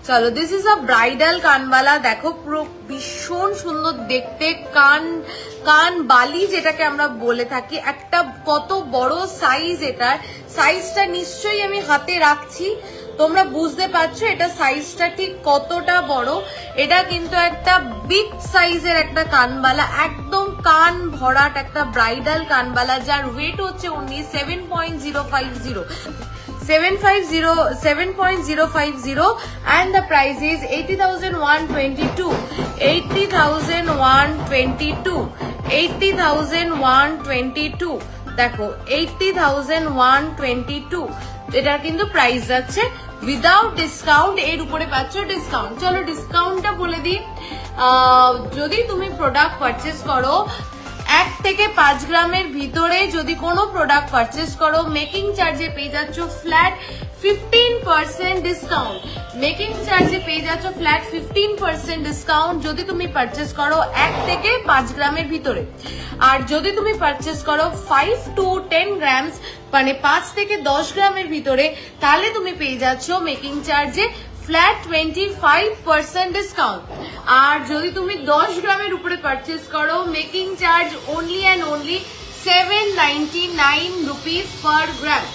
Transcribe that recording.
চলো, this is a bridal কানবালা। দেখো পুরো ভীষণ সুন্দর দেখতে, কান বালি যেটাকে আমরা বলে থাকি। একটা কত বড় সাইজ, এটার সাইজটা নিশ্চয়ই আমি হাতে রাখছি, তোমরা বুঝতে পারছো এটা সাইজটা ঠিক কতটা বড়। এটা কিন্তু একটা বিগ সাইজের একটা কানবালা, একদম কান ভরাট একটা ব্রাইডাল কানবালা, যার ওয়েট হচ্ছে only 7.050 and the price is 80,122. 80,122 দেখো 80,122 এটা কিন্তু প্রাইস যাচ্ছে উইদাউট ডিসকাউন্ট। এর উপরে পাচ্ছ ডিসকাউন্ট। চলো ডিসকাউন্টটা বলে দিই। যদি তুমি প্রোডাক্ট পারচেস করো 1 থেকে 5 গ্রামের ভিতরে, যদি কোনো প্রোডাক্ট পারচেস করো, মেকিং চার্জে পেয়ে যাচ্ছ ফ্ল্যাট 15% ডিসকাউন্ট। মেকিং চার্জে পেয়ে যাচ্ছ ফ্ল্যাট 15% ডিসকাউন্ট যদি তুমি পারচেস করো 1 থেকে 5 গ্রামের ভিতরে। আর যদি তুমি পারচেস করো 5 to 10 গ্রামস, মানে 5 থেকে 10 গ্রামের ভিতরে, তাহলে তুমি পেয়ে যাচ্ছ মেকিং চার্জে ফ্ল্যাট 25% ডিসকাউন্ট। আর যদি তুমি 10 গ্রামের উপরে পারচেস করো, making charge only and only 799 rupees per gram.